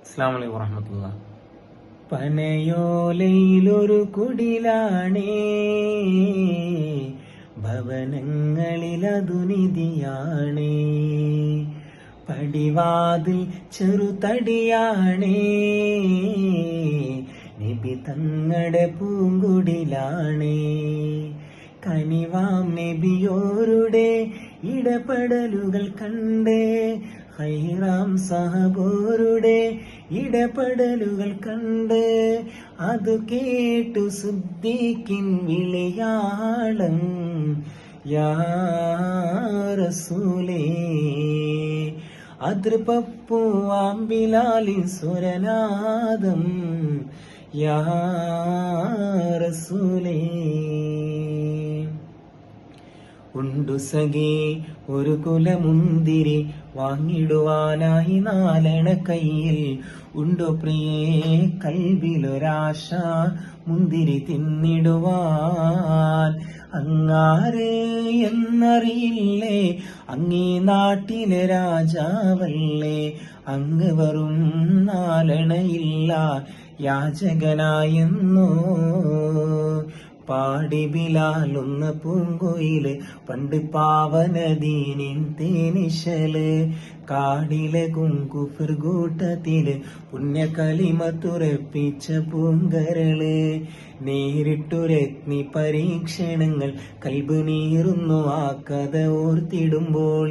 അസ്സലാമു അലൈക്കും വറഹ്മത്തുള്ളാഹി. പനയോലയിലൊരു കുടിലാണേ, ഭവനങ്ങളിലതു നിധിയാണേ. പടിവാതിൽ ചെറുതടിയാണേ, നബി തങ്ങളുടെ പൂങ്കുടിലാണേ. കനിവാം നബിയോരുടെ ഇടപെടലുകൾ കണ്ട്, ഹൈറാം സഹബോരുടെ ഇടപെടലുകൾ കണ്ട്, അതു കേട്ടു സിദ്ദീഖിൻ വിളിയാളം യാ റസൂലേ. അതൃപപ്പൂവാം ബിലാലിൻ സ്വരനാദം യാ റസൂലേ. ഉണ്ടു സഖേ ഒരു കുലമുന്തിരി വാങ്ങിടുവാനായി നാലണ കയ്യിൽ. ഉണ്ടു പ്രിയേ കൽബിലൊരാശ മുന്തിരി തിന്നിടുവാൻ. അങ്ങാര് എന്നറിയില്ലേ, അങ്ങീ നാട്ടിലെ രാജാവല്ലേ. അങ്ങ് വെറും നാലണയില്ല യാചകനായെന്നോ. പാടി ബിലാലൊന്ന് പൂങ്കുയില്, പണ്ട് പാവനദീനിൻ തേനിശല്. കാടിലെ കുഫിർ കൂട്ടത്തില് പുണ്യകലിമത്തുറപ്പിച്ച പൂങ്കരള്. നേരിട്ടുരഗ്നി പരീക്ഷണങ്ങൾ കൽബ് നീറുന്നു ആ കഥ ഓർത്തിടുമ്പോൾ.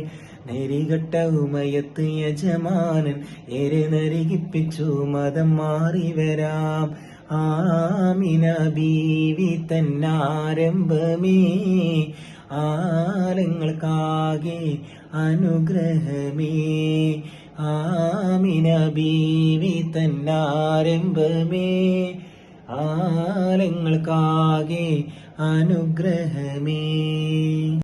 നരികെട്ട ഉമയത്ത് യജമാനൻ ഏറെ നരികിപ്പിച്ചു മതം മാറി വരാം. ആമിന ബീവി തന്നാരംഭമേ, ആലങ്ങൾക്കാകെ അനുഗ്രഹമേ. ആമിന ബീവി തന്നാരംഭമേ, ആലങ്ങൾക്കാകെ അനുഗ്രഹമേ.